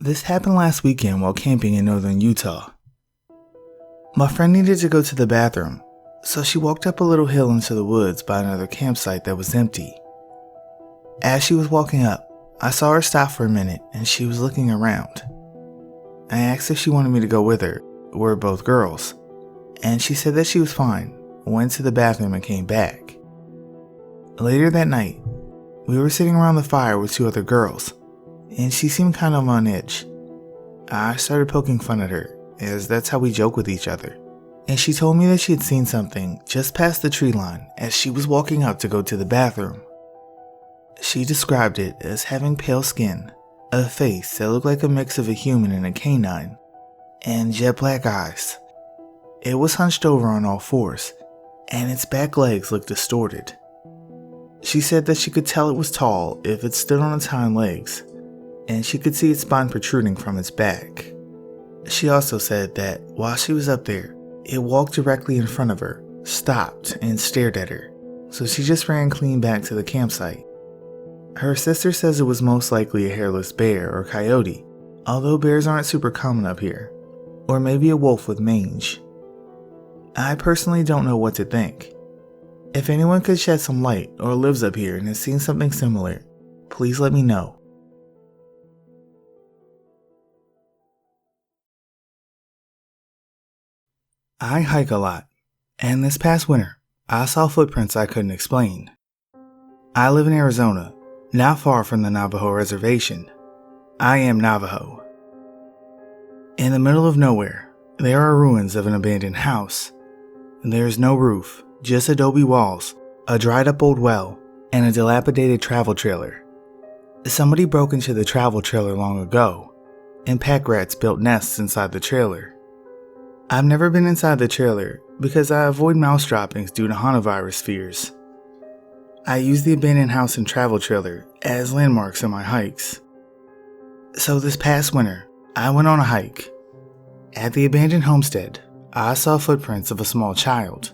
This happened last weekend while camping in northern Utah. My friend needed to go to the bathroom, so she walked up a little hill into the woods by another campsite that was empty. As she was walking up, I saw her stop for a minute and she was looking around. I asked if she wanted me to go with her. We're both girls, and she said that she was fine, went to the bathroom and came back. Later that night, we were sitting around the fire with two other girls, and she seemed kind of on edge. I started poking fun at her, as that's how we joke with each other, and she told me that she had seen something just past the tree line as she was walking up to go to the bathroom. She described it as having pale skin, a face that looked like a mix of a human and a canine, and jet black eyes. It was hunched over on all fours, and its back legs looked distorted. She said that she could tell it was tall if it stood on its hind legs, and she could see its spine protruding from its back. She also said that while she was up there, it walked directly in front of her, stopped, and stared at her, so she just ran clean back to the campsite. Her sister says it was most likely a hairless bear or coyote, although bears aren't super common up here, or maybe a wolf with mange. I personally don't know what to think. If anyone could shed some light or lives up here and has seen something similar, please let me know. I hike a lot, and this past winter, I saw footprints I couldn't explain. I live in Arizona, not far from the Navajo reservation. I am Navajo. In the middle of nowhere, there are ruins of an abandoned house. There is no roof, just adobe walls, a dried up old well, and a dilapidated travel trailer. Somebody broke into the travel trailer long ago, and pack rats built nests inside the trailer. I've never been inside the trailer because I avoid mouse droppings due to hantavirus fears. I use the abandoned house and travel trailer as landmarks in my hikes. So this past winter, I went on a hike. At the abandoned homestead, I saw footprints of a small child.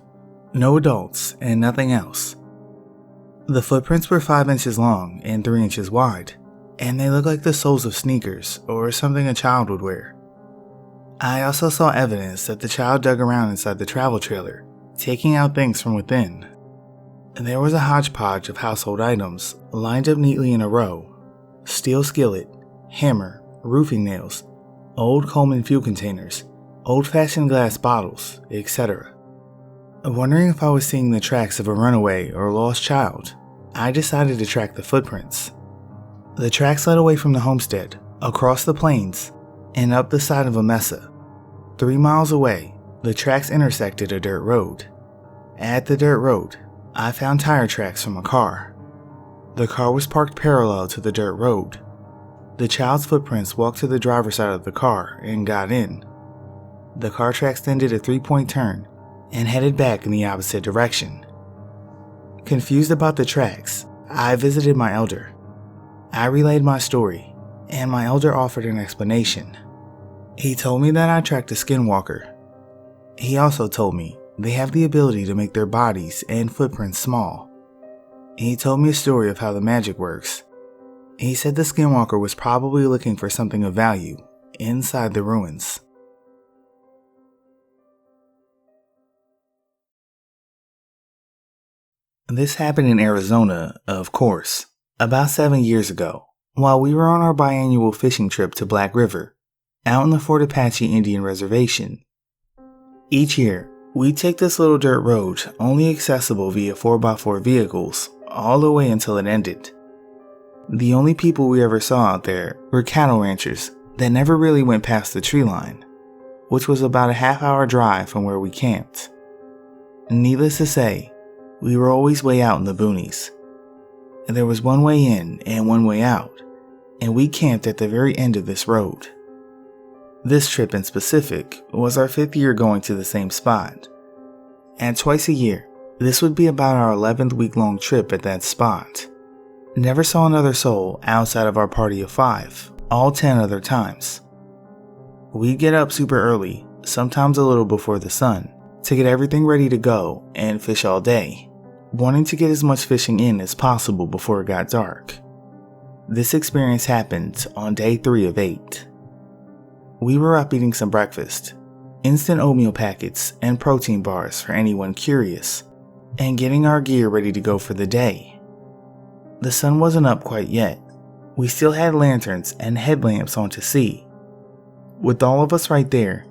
No adults and nothing else. The footprints were 5 inches long and 3 inches wide, and they looked like the soles of sneakers or something a child would wear. I also saw evidence that the child dug around inside the travel trailer, taking out things from within. There was a hodgepodge of household items lined up neatly in a row: steel skillet, hammer, roofing nails, old Coleman fuel containers, old-fashioned glass bottles, etc. Wondering if I was seeing the tracks of a runaway or lost child, I decided to track the footprints. The tracks led away from the homestead, across the plains, and up the side of a mesa. 3 miles away, the tracks intersected a dirt road. At the dirt road, I found tire tracks from a car. The car was parked parallel to the dirt road. The child's footprints walked to the driver's side of the car and got in. The car tracks then did a 3-point turn and headed back in the opposite direction. Confused about the tracks, I visited my elder. I relayed my story, and my elder offered an explanation. He told me that I tracked a Skinwalker. He also told me they have the ability to make their bodies and footprints small. He told me a story of how the magic works. He said the Skinwalker was probably looking for something of value inside the ruins. This happened in Arizona, of course, about 7 years ago, while we were on our biannual fishing trip to Black River, out in the Fort Apache Indian Reservation. Each year, we take this little dirt road only accessible via 4x4 vehicles all the way until it ended. The only people we ever saw out there were cattle ranchers that never really went past the tree line, which was about a half-hour drive from where we camped. Needless to say, we were always way out in the boonies. There was one way in and one way out, and we camped at the very end of this road. This trip in specific was our 5th year going to the same spot. And twice a year, this would be about our 11th week-long trip at that spot. Never saw another soul outside of our party of 5, all 10 other times. We'd get up super early, sometimes a little before the sun, to get everything ready to go and fish all day, wanting to get as much fishing in as possible before it got dark. This experience happened on day 3 of 8. We were up eating some breakfast, instant oatmeal packets and protein bars for anyone curious, and getting our gear ready to go for the day. The sun wasn't up quite yet. We still had lanterns and headlamps on to see. With all of us right there,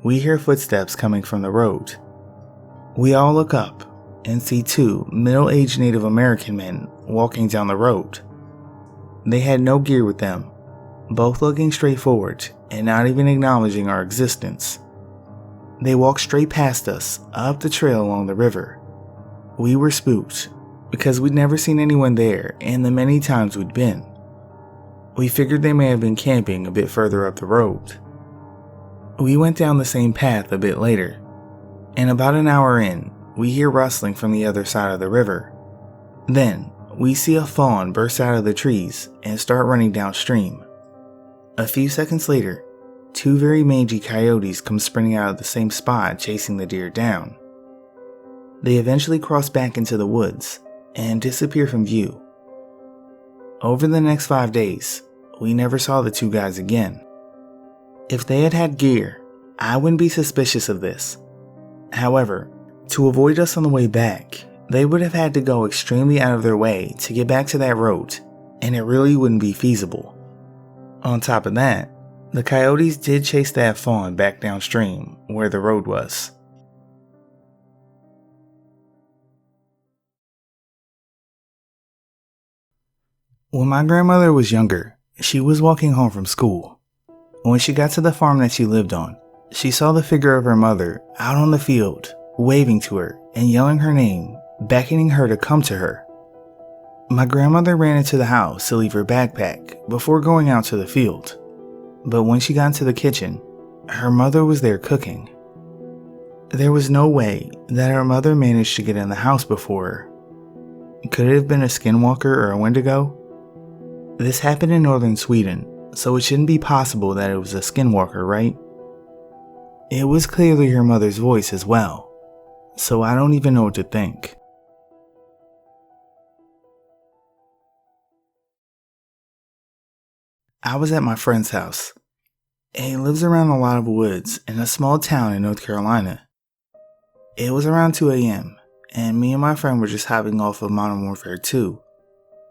we hear footsteps coming from the road. We all look up and see two middle-aged Native American men walking down the road. They had no gear with them, both looking straight forward and not even acknowledging our existence. They walked straight past us up the trail along the river. We were spooked because we'd never seen anyone there in the many times we'd been. We figured they may have been camping a bit further up the road. We went down the same path a bit later, and about an hour in, we hear rustling from the other side of the river. Then, we see a fawn burst out of the trees and start running downstream. A few seconds later, two very mangy coyotes come sprinting out of the same spot chasing the deer down. They eventually cross back into the woods and disappear from view. Over the next 5 days, we never saw the two guys again. If they had had gear, I wouldn't be suspicious of this. However, to avoid us on the way back, they would have had to go extremely out of their way to get back to that road, and it really wouldn't be feasible. On top of that, the coyotes did chase that fawn back downstream where the road was. When my grandmother was younger, she was walking home from school. When she got to the farm that she lived on, she saw the figure of her mother out on the field, waving to her and yelling her name, beckoning her to come to her. My grandmother ran into the house to leave her backpack before going out to the field. But when she got into the kitchen, her mother was there cooking. There was no way that her mother managed to get in the house before her. Could it have been a Skinwalker or a Wendigo? This happened in northern Sweden, so it shouldn't be possible that it was a Skinwalker, right? It was clearly her mother's voice as well, so I don't even know what to think. I was at my friend's house. He lives around a lot of woods in a small town in North Carolina. It was around 2 a.m., and me and my friend were just hopping off of Modern Warfare 2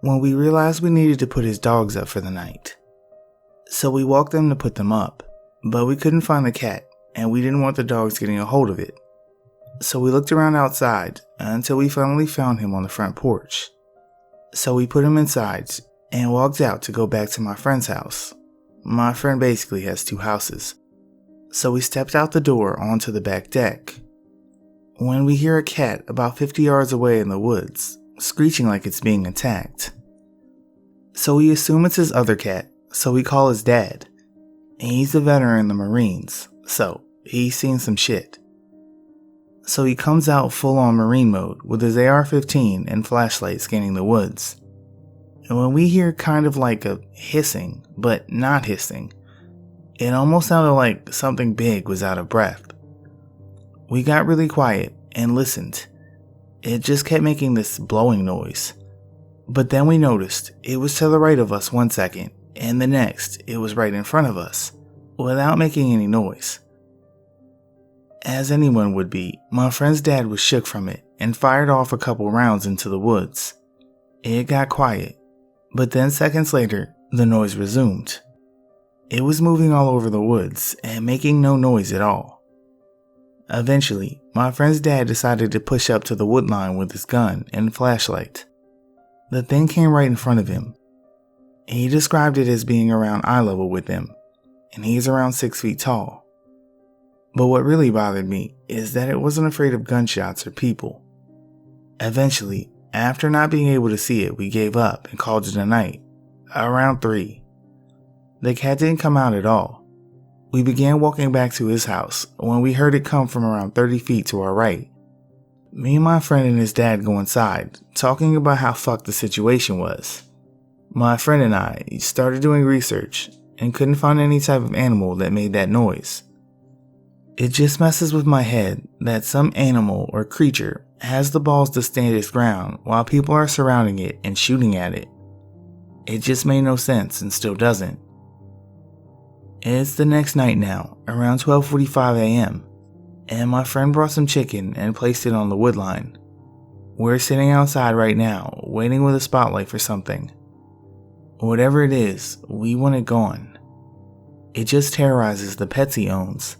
when we realized we needed to put his dogs up for the night. So we walked them to put them up, but we couldn't find the cat, and we didn't want the dogs getting a hold of it. So we looked around outside until we finally found him on the front porch. So we put him inside and walked out to go back to my friend's house. My friend basically has 2 houses. So we stepped out the door onto the back deck, when we hear a cat about 50 yards away in the woods, screeching like it's being attacked. So we assume it's his other cat, so we call his dad. And he's a veteran in the Marines, so he's seen some shit. So he comes out full on Marine mode with his AR-15 and flashlight scanning the woods. And when we hear kind of like a hissing, but not hissing, it almost sounded like something big was out of breath. We got really quiet and listened. It just kept making this blowing noise. But then we noticed it was to the right of us 1 second, and the next it was right in front of us, without making any noise. As anyone would be, my friend's dad was shook from it and fired off a couple rounds into the woods. It got quiet, but then seconds later, the noise resumed. It was moving all over the woods and making no noise at all. Eventually, my friend's dad decided to push up to the wood line with his gun and flashlight. The thing came right in front of him. He described it as being around eye level with him, and he's around 6 feet tall. But what really bothered me is that it wasn't afraid of gunshots or people. Eventually, after not being able to see it, we gave up and called it a night, around 3. The cat didn't come out at all. We began walking back to his house when we heard it come from around 30 feet to our right. Me and my friend and his dad go inside, talking about how fucked the situation was. My friend and I started doing research and couldn't find any type of animal that made that noise. It just messes with my head that some animal or creature has the balls to stand its ground while people are surrounding it and shooting at it. It just made no sense and still doesn't. It's the next night now, around 12:45 a.m., and my friend brought some chicken and placed it on the wood line. We're sitting outside right now, waiting with a spotlight for something. Whatever it is, we want it gone. It just terrorizes the pets he owns.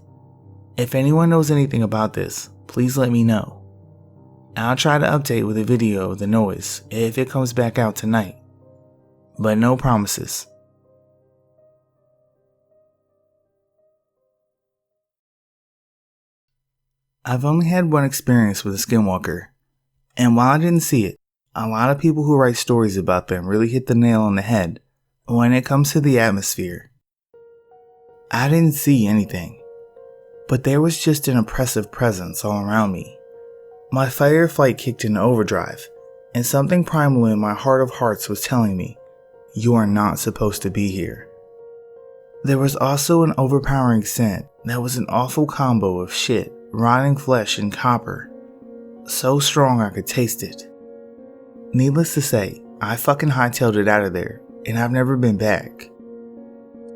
If anyone knows anything about this, please let me know. I'll try to update with a video of the noise if it comes back out tonight. But no promises. I've only had one experience with a Skinwalker, and while I didn't see it, a lot of people who write stories about them really hit the nail on the head when it comes to the atmosphere. I didn't see anything, but there was just an oppressive presence all around me. My fight or flight kicked into overdrive, and something primal in my heart of hearts was telling me, you are not supposed to be here. There was also an overpowering scent that was an awful combo of shit, rotting flesh, and copper. So strong I could taste it. Needless to say, I fucking hightailed it out of there, and I've never been back.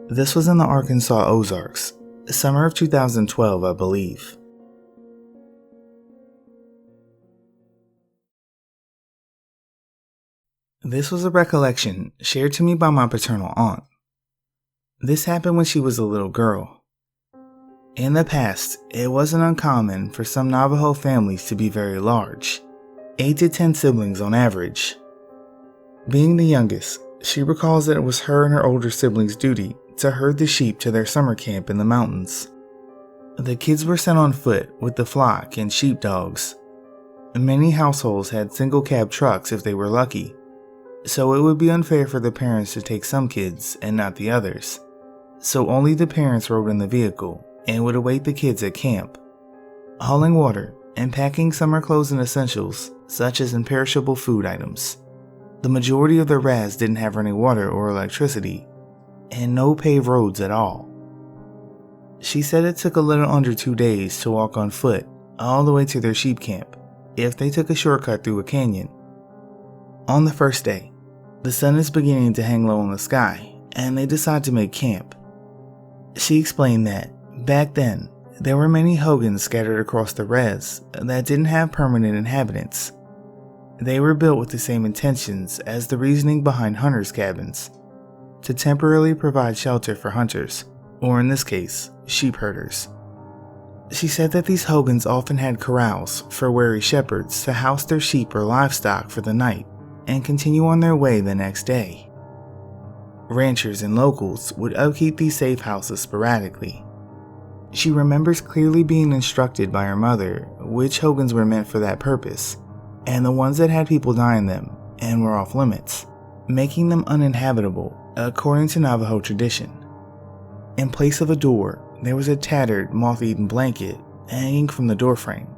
This was in the Arkansas Ozarks, summer of 2012, I believe. This was a recollection shared to me by my paternal aunt. This happened when she was a little girl. In the past, it wasn't uncommon for some Navajo families to be very large, 8 to 10 siblings on average. Being the youngest, she recalls that it was her and her older siblings' duty to herd the sheep to their summer camp in the mountains. The kids were sent on foot with the flock and sheepdogs. Many households had single cab trucks if they were lucky, so it would be unfair for the parents to take some kids and not the others. So only the parents rode in the vehicle and would await the kids at camp, hauling water and packing summer clothes and essentials such as imperishable food items. The majority of the RAS didn't have running water or electricity, and no paved roads at all. She said it took a little under 2 days to walk on foot all the way to their sheep camp if they took a shortcut through a canyon. On the first day, the sun is beginning to hang low in the sky, and they decide to make camp. She explained that, back then, there were many hogans scattered across the res that didn't have permanent inhabitants. They were built with the same intentions as the reasoning behind hunters' cabins, to temporarily provide shelter for hunters, or in this case, sheep herders. She said that these hogans often had corrals for wary shepherds to house their sheep or livestock for the night and continue on their way the next day. Ranchers and locals would upkeep these safe houses sporadically. She remembers clearly being instructed by her mother which hogans were meant for that purpose, and the ones that had people die in them and were off limits, making them uninhabitable according to Navajo tradition. In place of a door, there was a tattered, moth-eaten blanket hanging from the doorframe.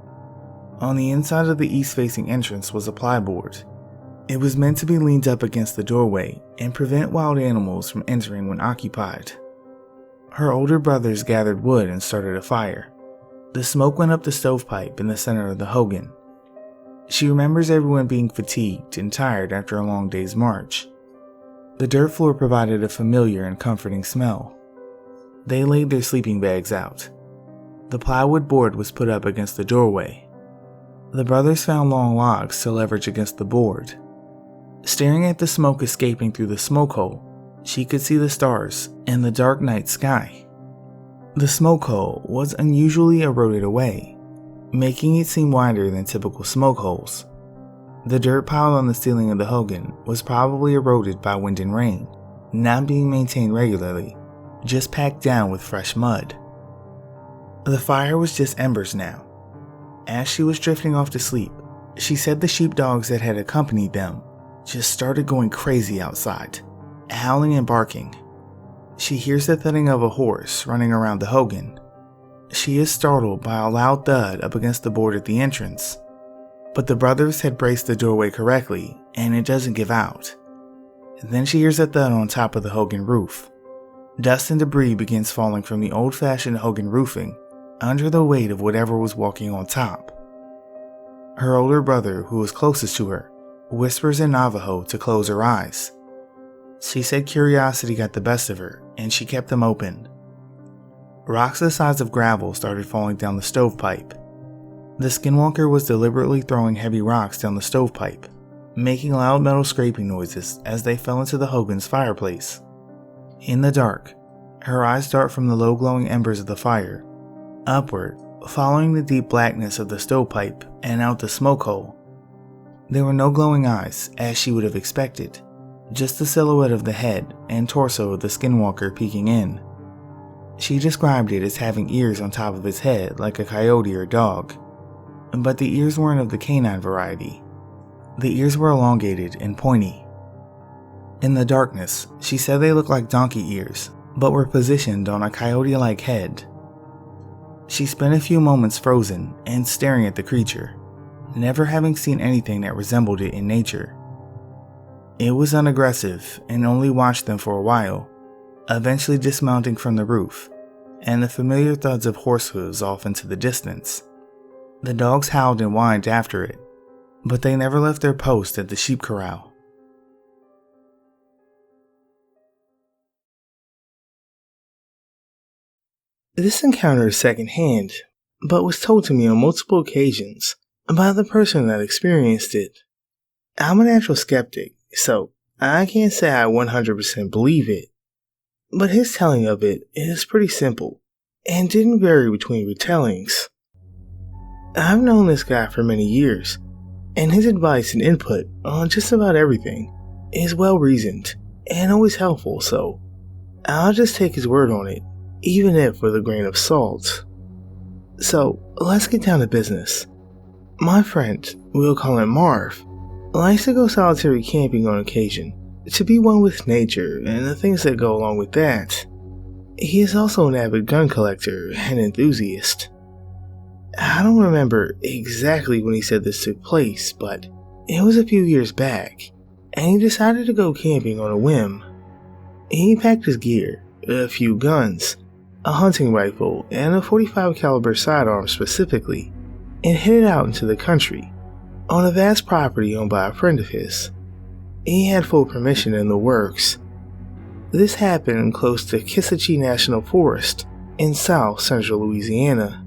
On the inside of the east-facing entrance was a plyboard. It was meant to be leaned up against the doorway and prevent wild animals from entering when occupied. Her older brothers gathered wood and started a fire. The smoke went up the stovepipe in the center of the hogan. She remembers everyone being fatigued and tired after a long day's march. The dirt floor provided a familiar and comforting smell. They laid their sleeping bags out. The plywood board was put up against the doorway. The brothers found long logs to leverage against the board. Staring at the smoke escaping through the smoke hole, she could see the stars and the dark night sky. The smoke hole was unusually eroded away, making it seem wider than typical smoke holes. The dirt pile on the ceiling of the hogan was probably eroded by wind and rain, not being maintained regularly, just packed down with fresh mud. The fire was just embers now. As she was drifting off to sleep, she said the sheepdogs that had accompanied them just started going crazy outside, howling and barking. She hears the thudding of a horse running around the hogan. She is startled by a loud thud up against the board at the entrance, but the brothers had braced the doorway correctly and it doesn't give out. Then she hears a thud on top of the hogan roof. Dust and debris begins falling from the old-fashioned hogan roofing under the weight of whatever was walking on top. Her older brother, who was closest to her, whispers in Navajo to close her eyes. She said curiosity got the best of her and she kept them open, rocks the size of gravel started falling down the stovepipe. The Skinwalker was deliberately throwing heavy rocks down the stovepipe, making loud metal scraping noises as they fell into the Hogan's fireplace. In the dark, her eyes dart from the low glowing embers of the fire, upward, following the deep blackness of the stovepipe and out the smoke hole. There were no glowing eyes, as she would have expected, just the silhouette of the head and torso of the Skinwalker peeking in. She described it as having ears on top of its head like a coyote or dog, but the ears weren't of the canine variety. The ears were elongated and pointy. In the darkness, she said they looked like donkey ears, but were positioned on a coyote-like head. She spent a few moments frozen and staring at the creature, never having seen anything that resembled it in nature. It was unaggressive and only watched them for a while, eventually dismounting from the roof, and the familiar thuds of horse hooves off into the distance. The dogs howled and whined after it, but they never left their post at the sheep corral. This encounter is secondhand, but was told to me on multiple occasions by the person that experienced it. I'm a natural skeptic, so I can't say I 100% believe it, but his telling of it is pretty simple and didn't vary between retellings. I've known this guy for many years, and his advice and input on just about everything is well reasoned and always helpful, so I'll just take his word on it, even if with a grain of salt. So let's get down to business. My friend, we'll call him Marv, likes to go solitary camping on occasion, to be one with nature and the things that go along with that. He is also an avid gun collector and enthusiast. I don't remember exactly when he said this took place, but it was a few years back, and he decided to go camping on a whim. He packed his gear, a few guns, a hunting rifle, and a .45 caliber sidearm specifically, and headed out into the country, on a vast property owned by a friend of his. He had full permission in the works. This happened close to Kisachee National Forest in south central Louisiana.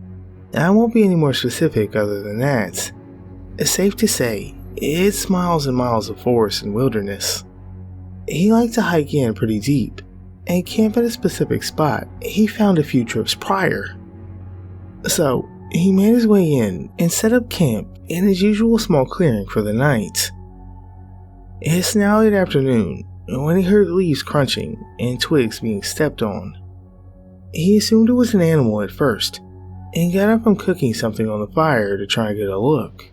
I won't be any more specific other than that. It's safe to say, it's miles and miles of forest and wilderness. He liked to hike in pretty deep, and camp at a specific spot he found a few trips prior. So, he made his way in and set up camp in his usual small clearing for the night. It's now late afternoon when he heard leaves crunching and twigs being stepped on. He assumed it was an animal at first, and got up from cooking something on the fire to try and get a look.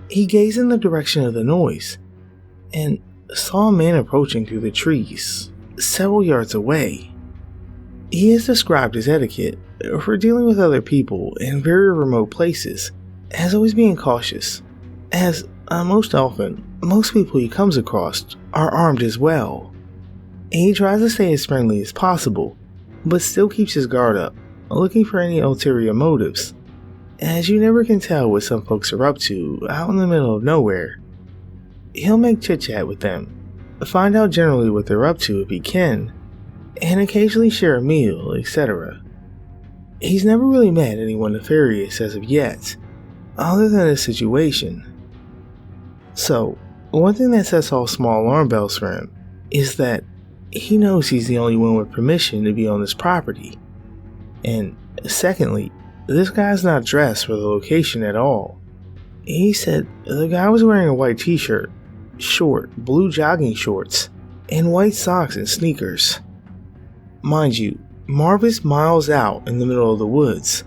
He gazed in the direction of the noise, and saw a man approaching through the trees, several yards away. He has described his etiquette for dealing with other people in very remote places as always being cautious, as most often, most people he comes across are armed as well. He tries to stay as friendly as possible, but still keeps his guard up, looking for any ulterior motives, as you never can tell what some folks are up to out in the middle of nowhere. He'll make chit-chat with them, find out generally what they're up to if he can, and occasionally share a meal, etc. He's never really met anyone nefarious as of yet, other than this situation. So, one thing that sets off small alarm bells for him is that he knows he's the only one with permission to be on this property. And secondly, this guy's not dressed for the location at all. He said the guy was wearing a white t-shirt, short blue jogging shorts, and white socks and sneakers. Mind you, Marv is miles out in the middle of the woods,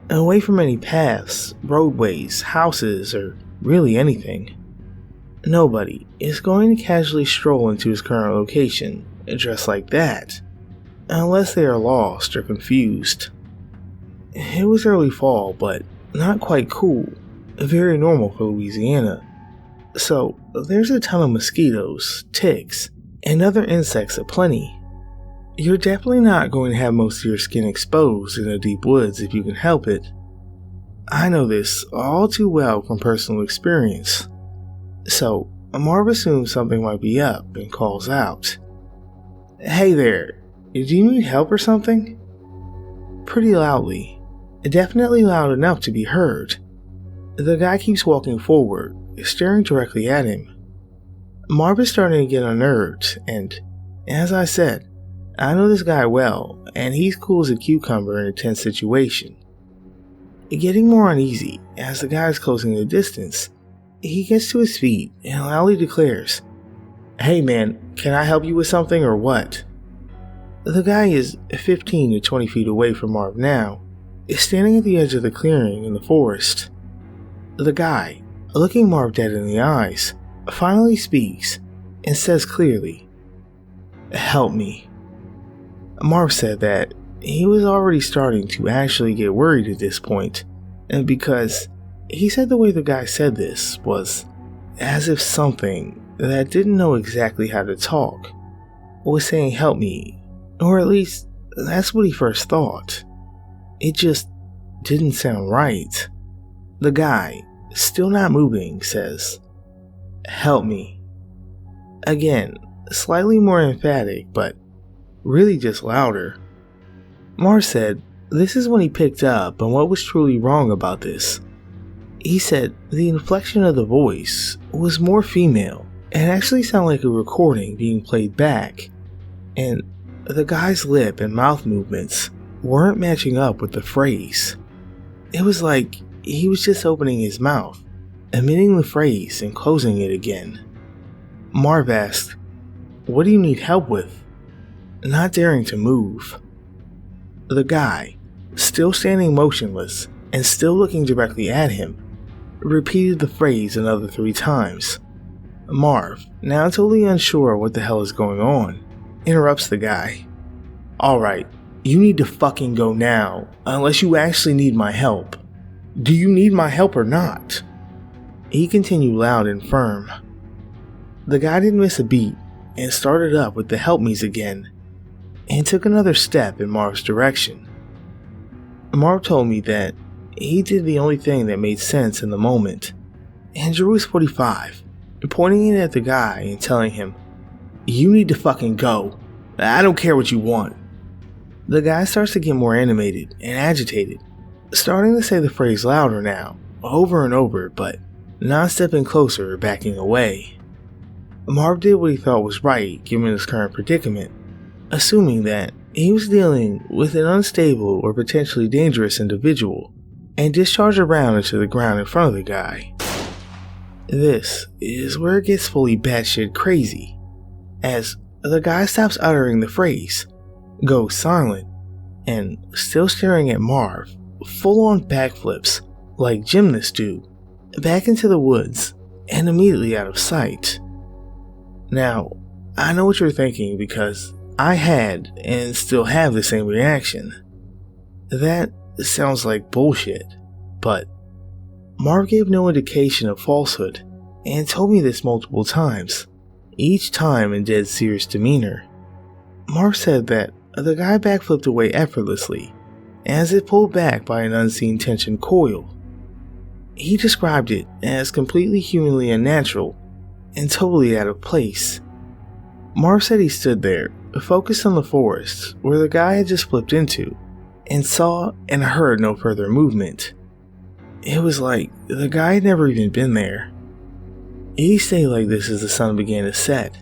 away from any paths, roadways, houses, or really anything. Nobody is going to casually stroll into his current location dressed like that, unless they are lost or confused. It was early fall, but not quite cool, very normal for Louisiana. So there's a ton of mosquitoes, ticks, and other insects aplenty. You're definitely not going to have most of your skin exposed in the deep woods if you can help it. I know this all too well from personal experience. So Marv assumes something might be up and calls out, "Hey there, do you need help or something?" pretty loudly, definitely loud enough to be heard. The guy keeps walking forward, staring directly at him. Marv is starting to get unnerved, and as I said, I know this guy well, and he's cool as a cucumber in a tense situation. Getting more uneasy as the guy is closing the distance, he gets to his feet and loudly declares, "Hey man, can I help you with something or what?" The guy is 15 to 20 feet away from Marv now, is standing at the edge of the clearing in the forest. The guy, looking Marv dead in the eyes, finally speaks and says clearly, "Help me." Marv said that he was already starting to actually get worried at this point, and because he said the way the guy said this was as if something that didn't know exactly how to talk was saying help me, or at least that's what he first thought. It just didn't sound right. The guy, still not moving, says, "Help me." Again, slightly more emphatic, but really just louder. Marv said this is when he picked up on what was truly wrong about this. He said the inflection of the voice was more female and actually sounded like a recording being played back, and the guy's lip and mouth movements weren't matching up with the phrase. It was like he was just opening his mouth, emitting the phrase and closing it again. Marv asked, "What do you need help with?" Not daring to move. The guy, still standing motionless and still looking directly at him, repeated the phrase another 3 times. Marv, now totally unsure what the hell is going on, interrupts the guy. "Alright, you need to fucking go now, unless you actually need my help. Do you need my help or not?" He continued loud and firm. The guy didn't miss a beat and started up with the help me's again, and took another step in Marv's direction. Marv told me that he did the only thing that made sense in the moment, and drew his .45, pointing it at the guy and telling him, "You need to fucking go. I don't care what you want." The guy starts to get more animated and agitated, starting to say the phrase louder now, over and over, but not stepping closer or backing away. Marv did what he thought was right given his current predicament, assuming that he was dealing with an unstable or potentially dangerous individual, and discharged a round into the ground in front of the guy. This is where it gets fully batshit crazy, as the guy stops uttering the phrase, goes silent, and still staring at Marv, full-on backflips like gymnasts do, back into the woods and immediately out of sight. Now, I know what you're thinking because I had and still have the same reaction. That sounds like bullshit, but Marv gave no indication of falsehood and told me this multiple times, each time in dead serious demeanor. Marv said that the guy backflipped away effortlessly, as if pulled back by an unseen tension coil. He described it as completely humanly unnatural and totally out of place. Marv said he stood there, focused on the forest where the guy had just flipped into, and saw and heard no further movement. It was like the guy had never even been there. He stayed like this as the sun began to set,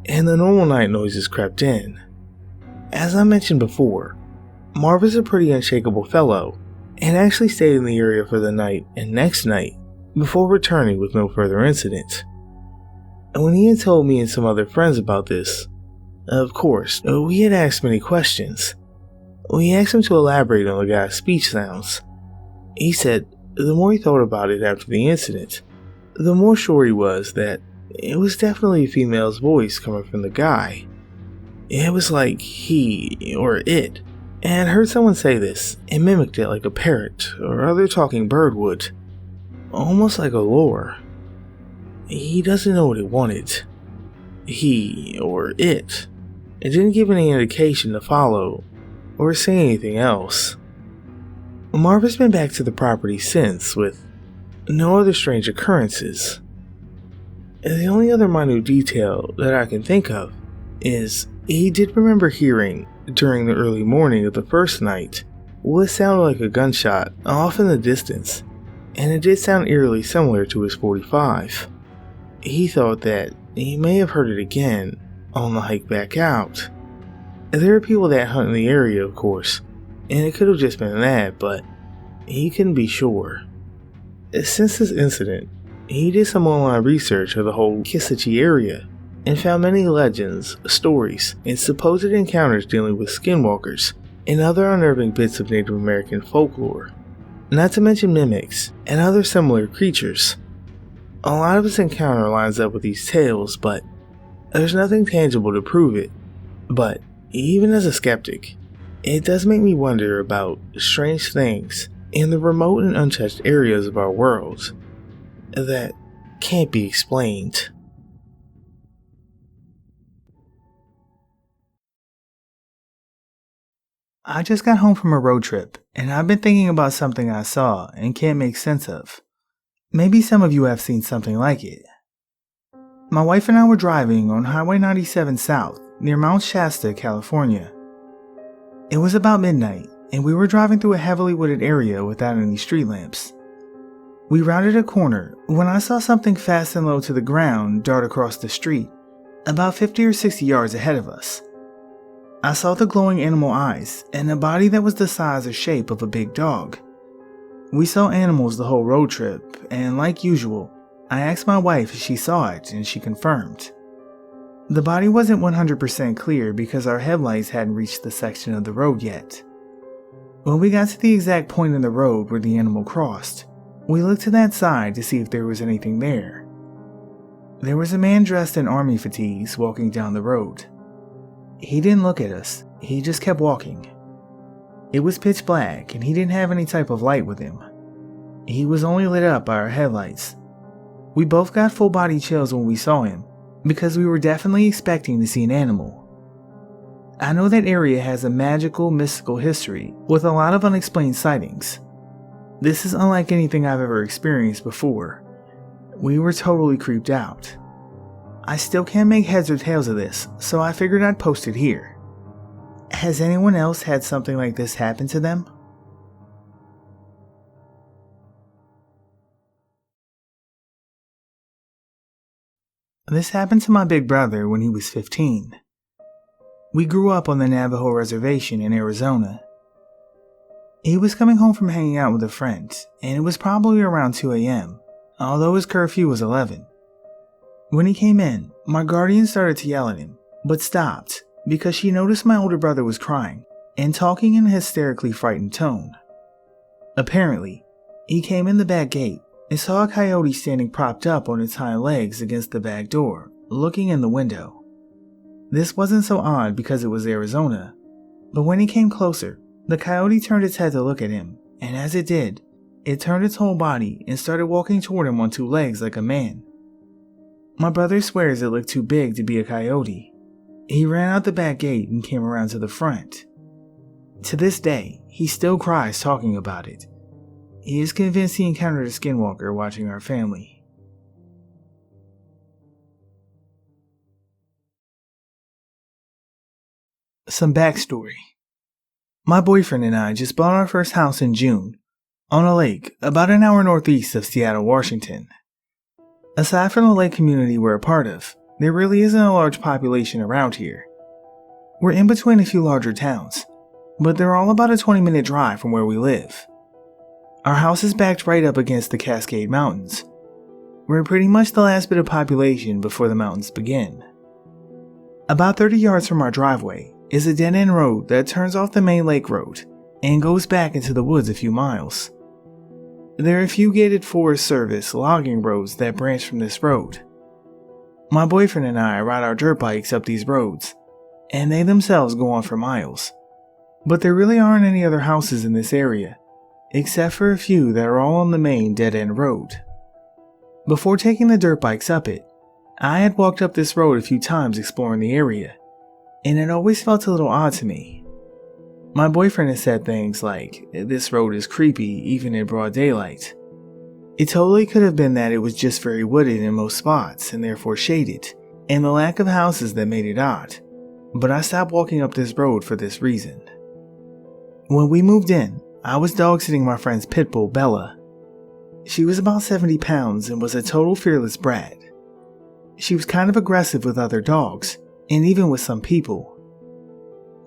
and the normal night noises crept in. As I mentioned before, Marv is a pretty unshakable fellow, and actually stayed in the area for the night and next night before returning with no further incident. And when he had told me and some other friends about this, of course, we had asked many questions. We asked him to elaborate on the guy's speech sounds. He said the more he thought about it after the incident, the more sure he was that it was definitely a female's voice coming from the guy. It was like he, or it, had heard someone say this and mimicked it like a parrot or other talking bird would, almost like a lure. He doesn't know what it wanted. He, or it didn't give any indication to follow or say anything else. Marv has been back to the property since with no other strange occurrences. The only other minute detail that I can think of is he did remember hearing during the early morning of the first night Well, it sounded like a gunshot off in the distance, and it did sound eerily similar to his .45. He thought that he may have heard it again on the hike back out. There are people that hunt in the area, of course, and it could have just been that, but he couldn't be sure. Since this incident, he did some online research of the whole Kissimmee area and found many legends, stories, and supposed encounters dealing with skinwalkers and other unnerving bits of Native American folklore, not to mention mimics and other similar creatures. A lot of his encounter lines up with these tales, but there's nothing tangible to prove it. But even as a skeptic, it does make me wonder about strange things in the remote and untouched areas of our world that can't be explained. I just got home from a road trip, and I've been thinking about something I saw and can't make sense of. Maybe some of you have seen something like it. My wife and I were driving on Highway 97 South near Mount Shasta, California. It was about midnight, and we were driving through a heavily wooded area without any street lamps. We rounded a corner when I saw something fast and low to the ground dart across the street, about 50 or 60 yards ahead of us. I saw the glowing animal eyes and a body that was the size or shape of a big dog. We saw animals the whole road trip, and like usual, I asked my wife if she saw it, and she confirmed. The body wasn't 100% clear because our headlights hadn't reached the section of the road yet. When we got to the exact point in the road where the animal crossed, we looked to that side to see if there was anything there. There was a man dressed in army fatigues walking down the road. He didn't look at us, he just kept walking. It was pitch black and he didn't have any type of light with him. He was only lit up by our headlights. We both got full body chills when we saw him, because we were definitely expecting to see an animal. I know that area has a magical, mystical history with a lot of unexplained sightings. This is unlike anything I've ever experienced before. We were totally creeped out. I still can't make heads or tails of this, so I figured I'd post it here. Has anyone else had something like this happen to them? This happened to my big brother when he was 15. We grew up on the Navajo reservation in Arizona. He was coming home from hanging out with a friend, and it was probably around 2 a.m., although his curfew was 11. When he came in, my guardian started to yell at him, but stopped because she noticed my older brother was crying and talking in a hysterically frightened tone. Apparently, he came in the back gate and saw a coyote standing propped up on its hind legs against the back door, looking in the window. This wasn't so odd because it was Arizona, but when he came closer, the coyote turned its head to look at him, and as it did, it turned its whole body and started walking toward him on two legs like a man. My brother swears it looked too big to be a coyote. He ran out the back gate and came around to the front. To this day, he still cries talking about it. He is convinced he encountered a skinwalker watching our family. Some backstory. My boyfriend and I just bought our first house in June, on a lake about an hour northeast of Seattle, Washington. Aside from the lake community we're a part of, there really isn't a large population around here. We're in between a few larger towns, but they're all about a 20-minute drive from where we live. Our house is backed right up against the Cascade Mountains. We're pretty much the last bit of population before the mountains begin. About 30 yards from our driveway is a dead-end road that turns off the main lake road and goes back into the woods a few miles. There are a few gated Forest Service logging roads that branch from this road. My boyfriend and I ride our dirt bikes up these roads, and they themselves go on for miles. But there really aren't any other houses in this area, except for a few that are all on the main dead-end road. Before taking the dirt bikes up it, I had walked up this road a few times exploring the area, and it always felt a little odd to me. My boyfriend has said things like, "This road is creepy even in broad daylight." It totally could have been that it was just very wooded in most spots and therefore shaded, and the lack of houses that made it odd, but I stopped walking up this road for this reason. When we moved in, I was dog sitting my friend's pit bull, Bella. She was about 70 pounds and was a total fearless brat. She was kind of aggressive with other dogs, and even with some people.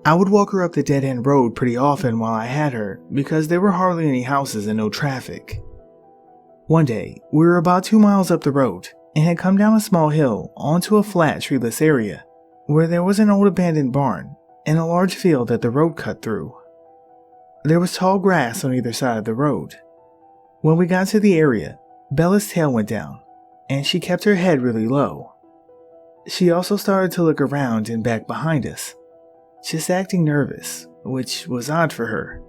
I would walk her up the dead-end road pretty often while I had her because there were hardly any houses and no traffic. One day, we were about 2 miles up the road and had come down a small hill onto a flat, treeless area where there was an old abandoned barn and a large field that the road cut through. There was tall grass on either side of the road. When we got to the area, Bella's tail went down, and she kept her head really low. She also started to look around and back behind us, just acting nervous, which was odd for her.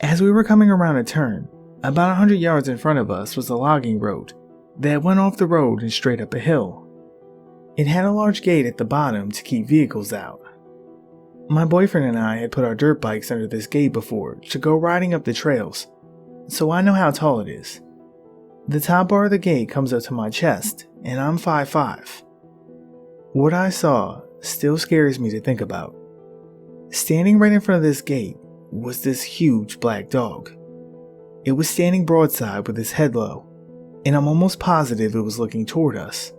As we were coming around a turn, about 100 yards in front of us was a logging road that went off the road and straight up a hill. It had a large gate at the bottom to keep vehicles out. My boyfriend and I had put our dirt bikes under this gate before to go riding up the trails, so I know how tall it is. The top bar of the gate comes up to my chest, and I'm 5'5". What I saw still scares me to think about. Standing right in front of this gate was this huge black dog. It was standing broadside with its head low, and I'm almost positive it was looking toward us,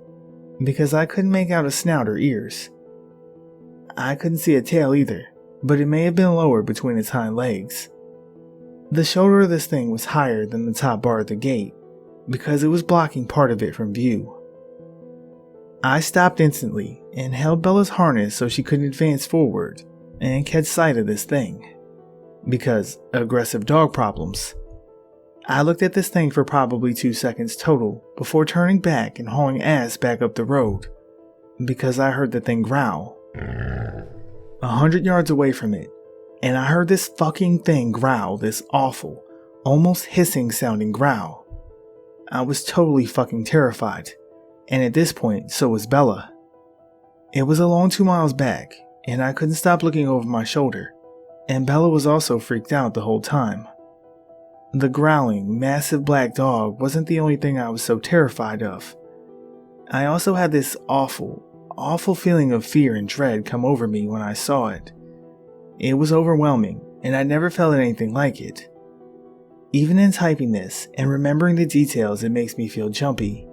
because I couldn't make out a snout or ears. I couldn't see a tail either, but it may have been lower between its hind legs. The shoulder of this thing was higher than the top bar of the gate, because it was blocking part of it from view. I stopped instantly and held Bella's harness so she couldn't advance forward and catch sight of this thing, because aggressive dog problems. I looked at this thing for probably 2 seconds total before turning back and hauling ass back up the road, because I heard the thing growl. 100 yards away from it, and I heard this fucking thing growl, this awful, almost hissing sounding growl. I was totally fucking terrified, and at this point, so was Bella. It was a long 2 miles back, and I couldn't stop looking over my shoulder, and Bella was also freaked out the whole time. The growling, massive black dog wasn't the only thing I was so terrified of. I also had this awful feeling of fear and dread come over me when I saw it. It was overwhelming, and I'd never felt anything like it. Even in typing this and remembering the details, it makes me feel jumpy.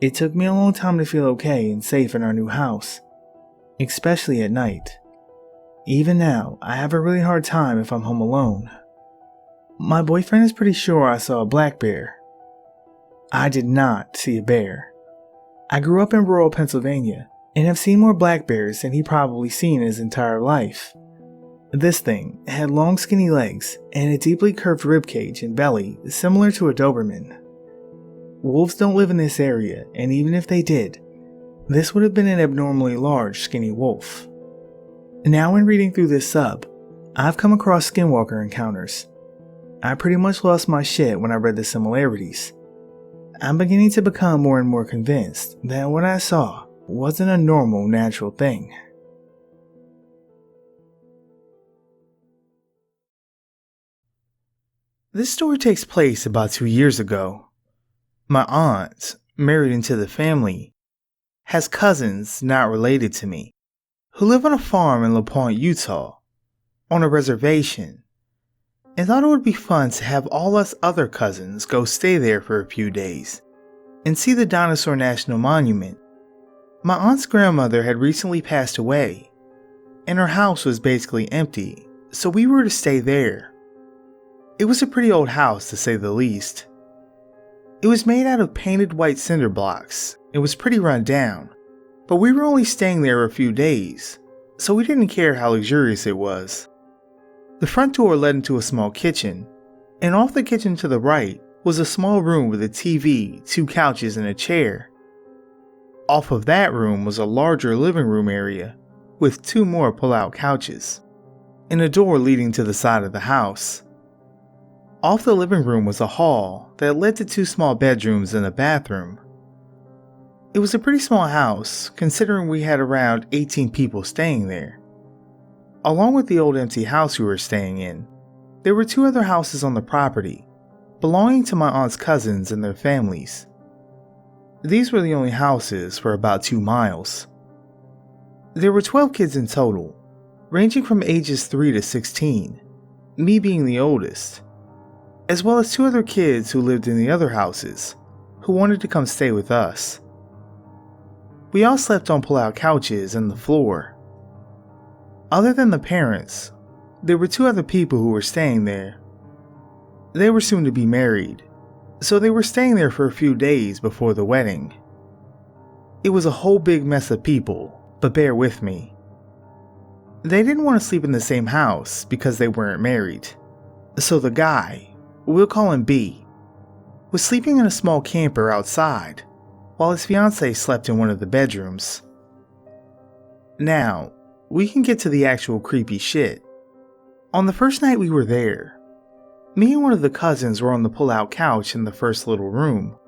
It took me a long time to feel okay and safe in our new house, especially at night. Even now, I have a really hard time if I'm home alone. My boyfriend is pretty sure I saw a black bear. I did not see a bear. I grew up in rural Pennsylvania and have seen more black bears than he probably seen in his entire life. This thing had long skinny legs and a deeply curved ribcage and belly similar to a Doberman. Wolves don't live in this area, and even if they did, this would have been an abnormally large skinny wolf. Now in reading through this sub, I've come across Skinwalker encounters. I pretty much lost my shit when I read the similarities. I'm beginning to become more and more convinced that what I saw wasn't a normal, natural thing. This story takes place about 2 years ago. My aunt, married into the family, has cousins not related to me, who live on a farm in LaPointe, Utah, on a reservation, and thought it would be fun to have all us other cousins go stay there for a few days and see the Dinosaur National Monument. My aunt's grandmother had recently passed away, and her house was basically empty, so we were to stay there. It was a pretty old house, to say the least. It was made out of painted white cinder blocks. It was pretty run down, but we were only staying there a few days, so we didn't care how luxurious it was. The front door led into a small kitchen, and off the kitchen to the right was a small room with a TV, 2 couches, and a chair. Off of that room was a larger living room area with 2 more pull-out couches, and a door leading to the side of the house. Off the living room was a hall that led to 2 small bedrooms and a bathroom. It was a pretty small house, considering we had around 18 people staying there. Along with the old empty house we were staying in, there were 2 other houses on the property, belonging to my aunt's cousins and their families. These were the only houses for about 2 miles. There were 12 kids in total, ranging from ages 3 to 16, me being the oldest, as well as 2 other kids who lived in the other houses who wanted to come stay with us. We all slept on pull-out couches and the floor. Other than the parents, there were 2 other people who were staying there. They were soon to be married, so they were staying there for a few days before the wedding. It was a whole big mess of people, but bear with me. They didn't want to sleep in the same house because they weren't married, so the guy, we'll call him B, was sleeping in a small camper outside, while his fiancée slept in one of the bedrooms. Now, we can get to the actual creepy shit. On the first night we were there, me and one of the cousins were on the pull-out couch in the first little room,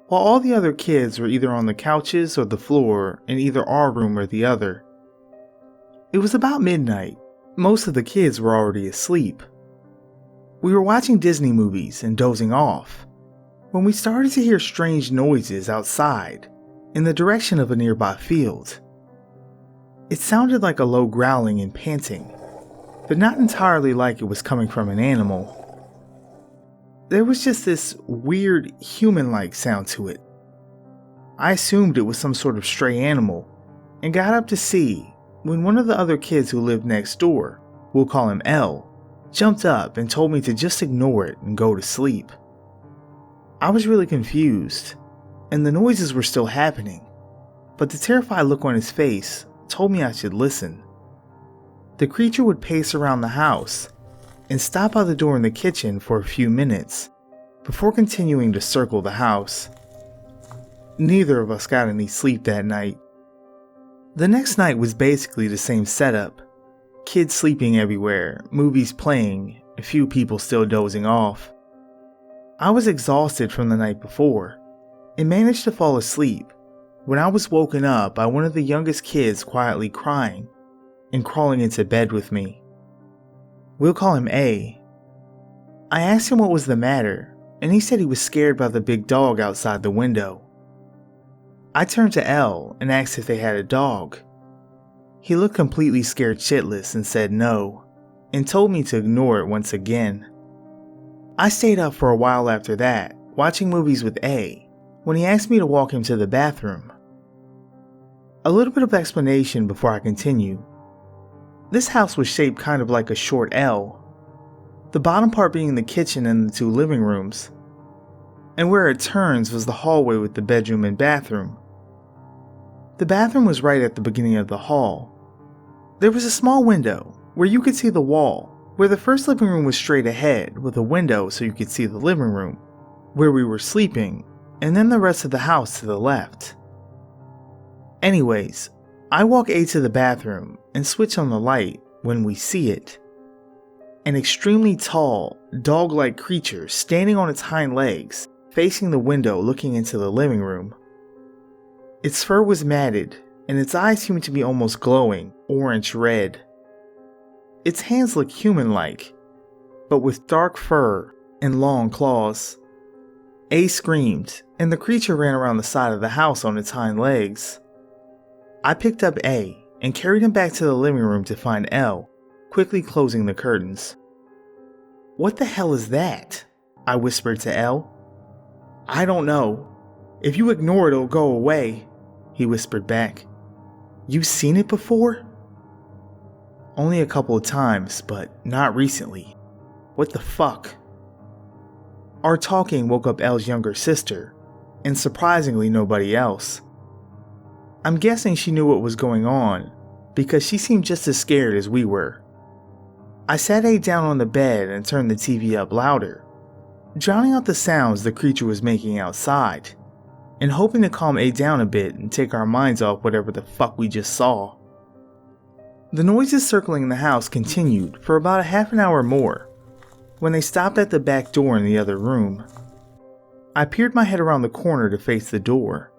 while all the other kids were either on the couches or the floor in either our room or the other. It was about midnight. Most of the kids were already asleep. We were watching Disney movies and dozing off when we started to hear strange noises outside in the direction of a nearby field. It sounded like a low growling and panting, but not entirely like it was coming from an animal. There was just this weird human-like sound to it. I assumed it was some sort of stray animal and got up to see when one of the other kids who lived next door, we'll call him L, jumped up and told me to just ignore it and go to sleep. I was really confused, and the noises were still happening, but the terrified look on his face told me I should listen. The creature would pace around the house and stop by the door in the kitchen for a few minutes before continuing to circle the house. Neither of us got any sleep that night. The next night was basically the same setup. Kids sleeping everywhere, movies playing, a few people still dozing off. I was exhausted from the night before and managed to fall asleep when I was woken up by one of the youngest kids quietly crying and crawling into bed with me. We'll call him A. I asked him what was the matter, and he said he was scared by the big dog outside the window. I turned to L and asked if they had a dog. He looked completely scared shitless and said no, and told me to ignore it once again. I stayed up for a while after that, watching movies with A, when he asked me to walk him to the bathroom. A little bit of explanation before I continue. This house was shaped kind of like a short L, the bottom part being the kitchen and the 2 living rooms, and where it turns was the hallway with the bedroom and bathroom. The bathroom was right at the beginning of the hall. There was a small window where you could see the wall, where the first living room was straight ahead with a window so you could see the living room, where we were sleeping, and then the rest of the house to the left. Anyways, I walk A to the bathroom and switch on the light when we see it. An extremely tall, dog-like creature standing on its hind legs, facing the window looking into the living room. Its fur was matted, and its eyes seemed to be almost glowing, orange-red. Its hands looked human-like, but with dark fur and long claws. A screamed, and the creature ran around the side of the house on its hind legs. I picked up A and carried him back to the living room to find L, quickly closing the curtains. "What the hell is that?" I whispered to L. "I don't know. If you ignore it, it'll go away," he whispered back. "You seen it before?" "Only a couple of times, but not recently. What the fuck?" Our talking woke up Elle's younger sister, and surprisingly nobody else. I'm guessing she knew what was going on, because she seemed just as scared as we were. I sat A down on the bed and turned the TV up louder, drowning out the sounds the creature was making outside, and hoping to calm A down a bit and take our minds off whatever the fuck we just saw. The noises circling the house continued for about a half an hour more, when they stopped at the back door in the other room. I peered my head around the corner to face the door.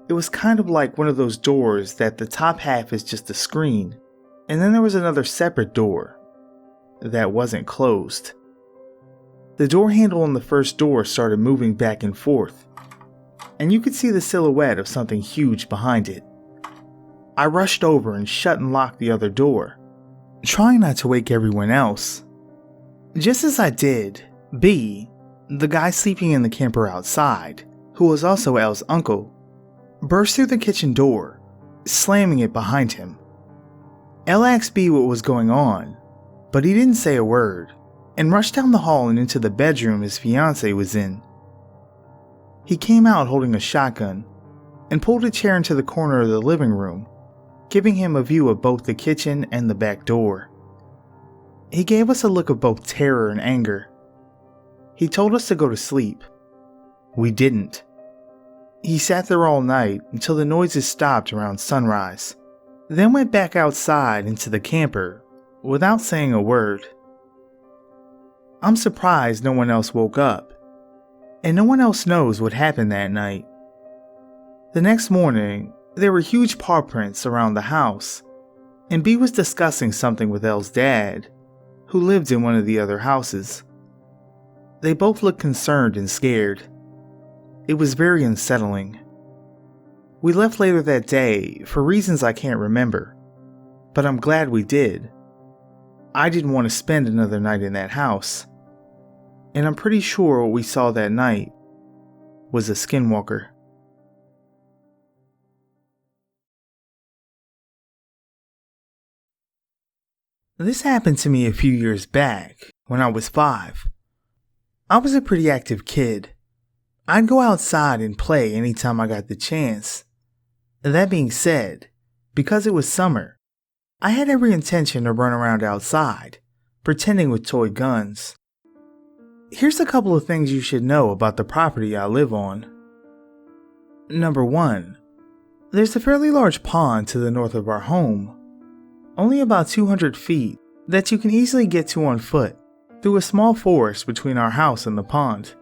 It was kind of like one of those doors that the top half is just a screen, and then there was another separate door that wasn't closed. The door handle on the first door started moving back and forth, and you could see the silhouette of something huge behind it. I rushed over and shut and locked the other door, trying not to wake everyone else, Just as I did, B, the guy sleeping in the camper outside, who was also Elle's uncle, burst through the kitchen door, slamming it behind him. Elle asked B what was going on, but he didn't say a word and rushed down the hall and into the bedroom his fiancée was in. He came out holding a shotgun and pulled a chair into the corner of the living room, giving him a view of both the kitchen and the back door. He gave us a look of both terror and anger. He told us to go to sleep. We didn't. He sat there all night until the noises stopped around sunrise, then went back outside into the camper without saying a word. I'm surprised no one else woke up, and no one else knows what happened that night. The next morning, there were huge paw prints around the house, and B was discussing something with Elle's dad, who lived in one of the other houses. They both looked concerned and scared. It was very unsettling. We left later that day for reasons I can't remember, but I'm glad we did. I didn't want to spend another night in that house, and I'm pretty sure what we saw that night was a Skinwalker. This happened to me a few years back when I was 5. I was a pretty active kid. I'd go outside and play anytime I got the chance. That being said, because it was summer, I had every intention to run around outside, pretending with toy guns. Here's a couple of things you should know about the property I live on. Number 1, there's a fairly large pond to the north of our home, only about 200 feet, that you can easily get to on foot through a small forest between our house and the pond.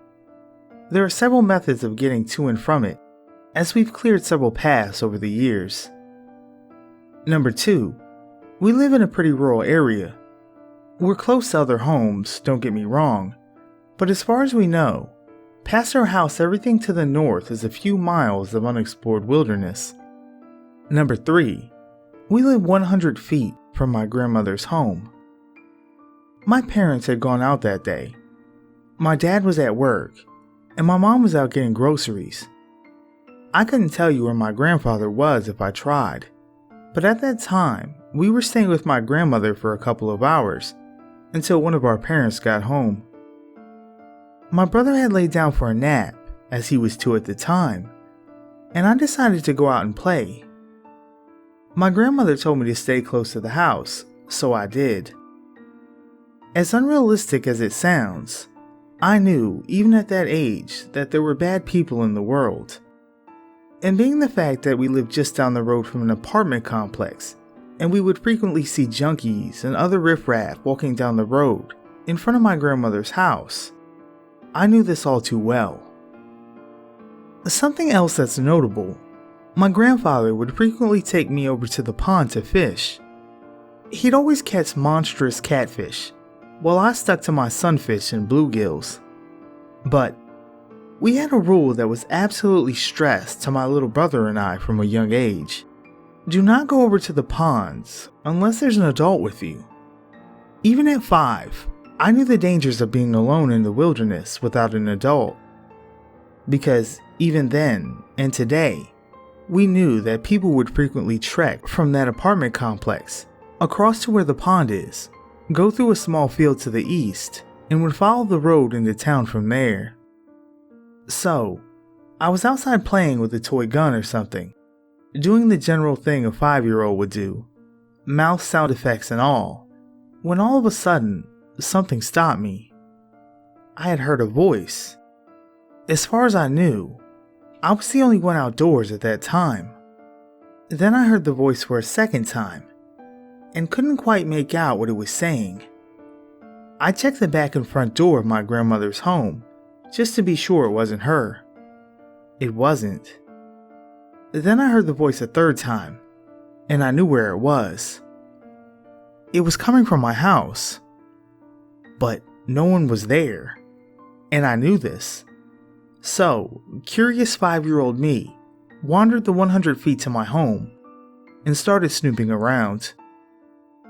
There are several methods of getting to and from it, as we've cleared several paths over the years. Number 2, we live in a pretty rural area. We're close to other homes, don't get me wrong, but as far as we know, past our house everything to the north is a few miles of unexplored wilderness. Number 3, we live 100 feet from my grandmother's home. My parents had gone out that day. My dad was at work, and my mom was out getting groceries. I couldn't tell you where my grandfather was if I tried, but at that time, we were staying with my grandmother for a couple of hours until one of our parents got home. My brother had laid down for a nap, as he was 2 at the time, and I decided to go out and play. My grandmother told me to stay close to the house, so I did. As unrealistic as it sounds, I knew, even at that age, that there were bad people in the world. And being the fact that we lived just down the road from an apartment complex, and we would frequently see junkies and other riffraff walking down the road in front of my grandmother's house, I knew this all too well. Something else that's notable, my grandfather would frequently take me over to the pond to fish. He'd always catch monstrous catfish, while I stuck to my sunfish and bluegills. But we had a rule that was absolutely stressed to my little brother and I from a young age. Do not go over to the ponds unless there's an adult with you. Even at 5, I knew the dangers of being alone in the wilderness without an adult. Because even then, and today, we knew that people would frequently trek from that apartment complex across to where the pond is, go through a small field to the east, and would follow the road into town from there. So, I was outside playing with a toy gun or something, doing the general thing a 5-year-old would do, mouth sound effects and all, when all of a sudden, something stopped me. I had heard a voice. As far as I knew, I was the only one outdoors at that time. Then I heard the voice for a second time, and couldn't quite make out what it was saying. I checked the back and front door of my grandmother's home, just to be sure it wasn't her. It wasn't. Then I heard the voice a third time, and I knew where it was. It was coming from my house, but no one was there, and I knew this. So, curious 5-year-old me wandered the 100 feet to my home and started snooping around.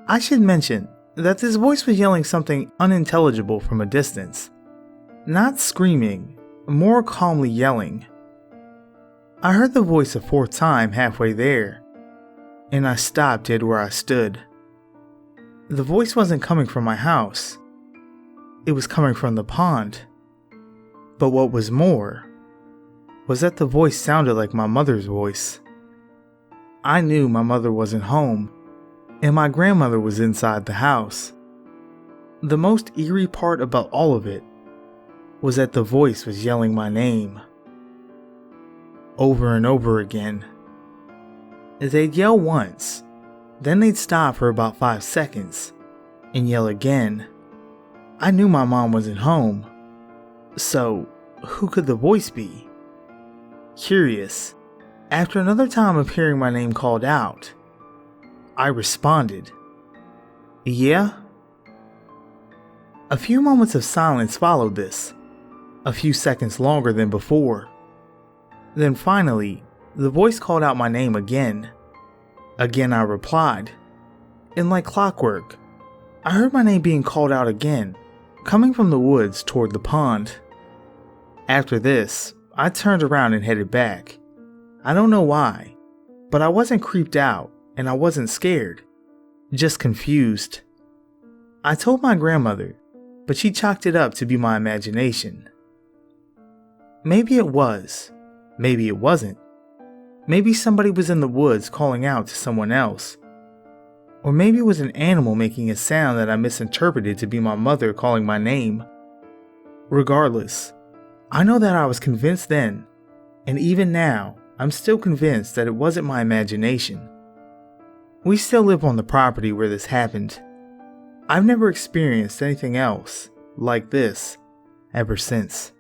I should mention that this voice was yelling something unintelligible from a distance. Not screaming, more calmly yelling. I heard the voice a fourth time halfway there, and I stopped dead where I stood. The voice wasn't coming from my house. It was coming from the pond. But what was more was that the voice sounded like my mother's voice. I knew my mother wasn't home, and my grandmother was inside the house. The most eerie part about all of it was that the voice was yelling my name. Over and over again. They'd yell once, then they'd stop for about 5 seconds, and yell again. I knew my mom wasn't home, so who could the voice be? Curious, after another time of hearing my name called out, I responded, "Yeah?" A few moments of silence followed this, a few seconds longer than before. Then finally, the voice called out my name again. Again I replied, and like clockwork, I heard my name being called out again, coming from the woods toward the pond. After this, I turned around and headed back. I don't know why, but I wasn't creeped out and I wasn't scared, just confused. I told my grandmother, but she chalked it up to be my imagination. Maybe it was, maybe it wasn't. Maybe somebody was in the woods calling out to someone else. Or maybe it was an animal making a sound that I misinterpreted to be my mother calling my name. Regardless, I know that I was convinced then, and even now, I'm still convinced that it wasn't my imagination. We still live on the property where this happened. I've never experienced anything else like this ever since.